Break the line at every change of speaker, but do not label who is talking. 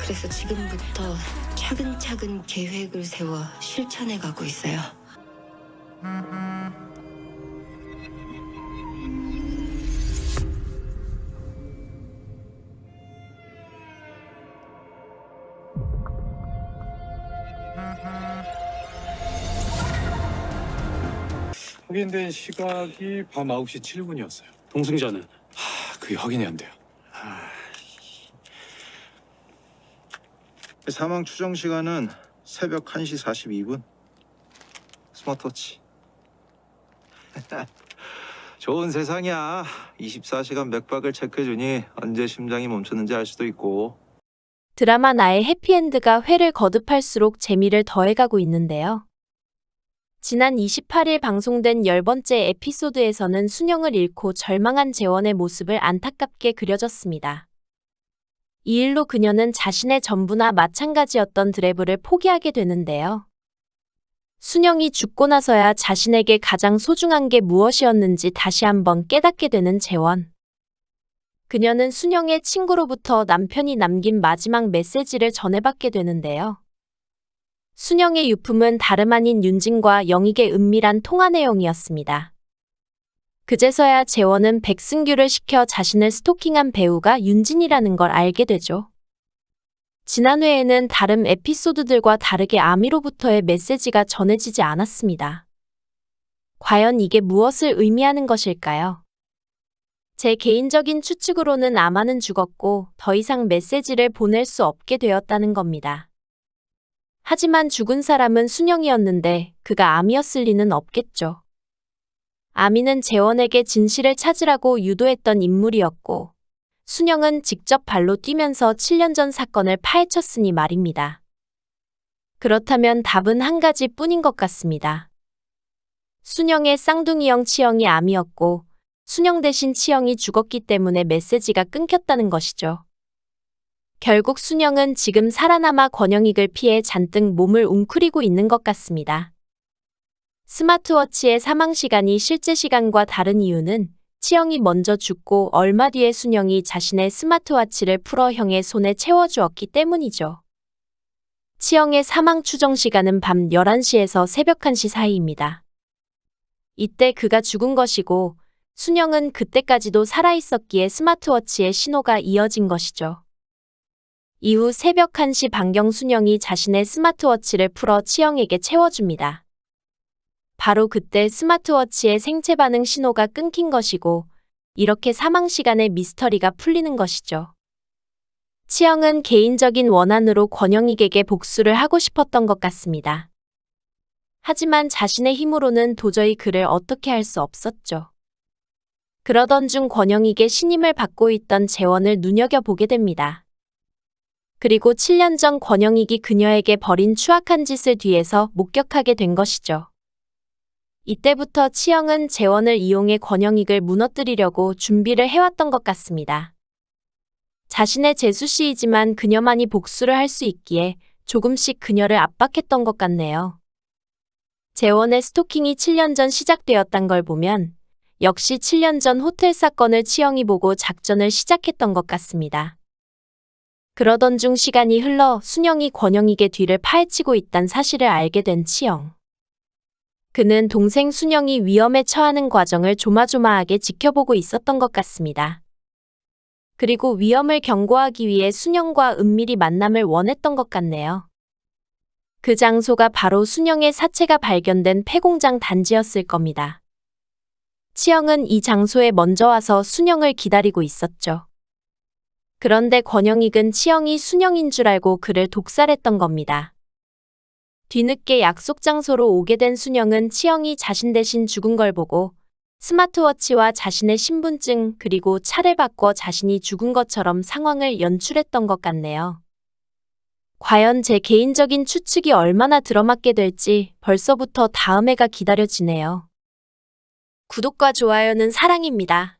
그래서 지금부터 차근차근 계획을 세워 실천해 가고 있어요.
확인된 시각이 밤 9시 7분이었어요.
동승자는
그게 확인이 안 돼요.
사망 추정 시간은 새벽 1시 42분. 스마트워치. 좋은 세상이야. 24시간 맥박을 체크해주니 언제 심장이 멈췄는지 알 수도 있고.
드라마 나의 해피엔드가 회를 거듭할수록 재미를 더해가고 있는데요. 지난 28일 방송된 10번째 에피소드에서는 순영을 잃고 절망한 재원의 모습을 안타깝게 그려졌습니다. 이 일로 그녀는 자신의 전부나 마찬가지였던 드래브를 포기하게 되는데요. 순영이 죽고 나서야 자신에게 가장 소중한 게 무엇이었는지 다시 한번 깨닫게 되는 재원. 그녀는 순영의 친구로부터 남편이 남긴 마지막 메시지를 전해받게 되는데요. 순영의 유품은 다름 아닌 윤진과 영익의 은밀한 통화 내용이었습니다. 그제서야 재원은 백승규를 시켜 자신을 스토킹한 배우가 윤진이라는 걸 알게 되죠. 지난 회에는 다른 에피소드들과 다르게 아미로부터의 메시지가 전해지지 않았습니다. 과연 이게 무엇을 의미하는 것일까요? 제 개인적인 추측으로는 아마는 죽었고 더 이상 메시지를 보낼 수 없게 되었다는 겁니다. 하지만 죽은 사람은 순영이었는데 그가 아미였을 리는 없겠죠. 아미는 재원에게 진실을 찾으라고 유도했던 인물이었고 순영은 직접 발로 뛰면서 7년 전 사건을 파헤쳤으니 말입니다. 그렇다면 답은 한 가지뿐인 것 같습니다. 순영의 쌍둥이형 치영이 아미였고 순영 대신 치영이 죽었기 때문에 메시지가 끊겼다는 것이죠. 결국 순영은 지금 살아남아 권영익을 피해 잔뜩 몸을 웅크리고 있는 것 같습니다. 스마트워치의 사망 시간이 실제 시간과 다른 이유는 치영이 먼저 죽고 얼마 뒤에 순영이 자신의 스마트워치를 풀어 형의 손에 채워주었기 때문이죠. 치영의 사망 추정 시간은 밤 11시에서 새벽 1시 사이입니다. 이때 그가 죽은 것이고 순영은 그때까지도 살아있었기에 스마트워치의 신호가 이어진 것이죠. 이후 새벽 1시 방경 순영이 자신의 스마트워치를 풀어 치영에게 채워줍니다. 바로 그때 스마트워치의 생체 반응 신호가 끊긴 것이고 이렇게 사망 시간의 미스터리가 풀리는 것이죠. 치영은 개인적인 원한으로 권영익에게 복수를 하고 싶었던 것 같습니다. 하지만 자신의 힘으로는 도저히 그를 어떻게 할 수 없었죠. 그러던 중 권영익의 신임을 받고 있던 재원을 눈여겨보게 됩니다. 그리고 7년 전 권영익이 그녀에게 벌인 추악한 짓을 뒤에서 목격하게 된 것이죠. 이때부터 치영은 재원을 이용해 권영익을 무너뜨리려고 준비를 해왔던 것 같습니다. 자신의 재수씨이지만 그녀만이 복수를 할 수 있기에 조금씩 그녀를 압박했던 것 같네요. 재원의 스토킹이 7년 전 시작되었단 걸 보면 역시 7년 전 호텔 사건을 치영이 보고 작전을 시작했던 것 같습니다. 그러던 중 시간이 흘러 순영이 권영익의 뒤를 파헤치고 있다는 사실을 알게 된 치영. 그는 동생 순영이 위험에 처하는 과정을 조마조마하게 지켜보고 있었던 것 같습니다. 그리고 위험을 경고하기 위해 순영과 은밀히 만남을 원했던 것 같네요. 그 장소가 바로 순영의 사체가 발견된 폐공장 단지였을 겁니다. 치영은 이 장소에 먼저 와서 순영을 기다리고 있었죠. 그런데 권영익은 치영이 순영인 줄 알고 그를 독살했던 겁니다. 뒤늦게 약속 장소로 오게 된 순영은 치영이 자신 대신 죽은 걸 보고 스마트워치와 자신의 신분증 그리고 차를 바꿔 자신이 죽은 것처럼 상황을 연출했던 것 같네요. 과연 제 개인적인 추측이 얼마나 들어맞게 될지 벌써부터 다음 회가 기다려지네요. 구독과 좋아요는 사랑입니다.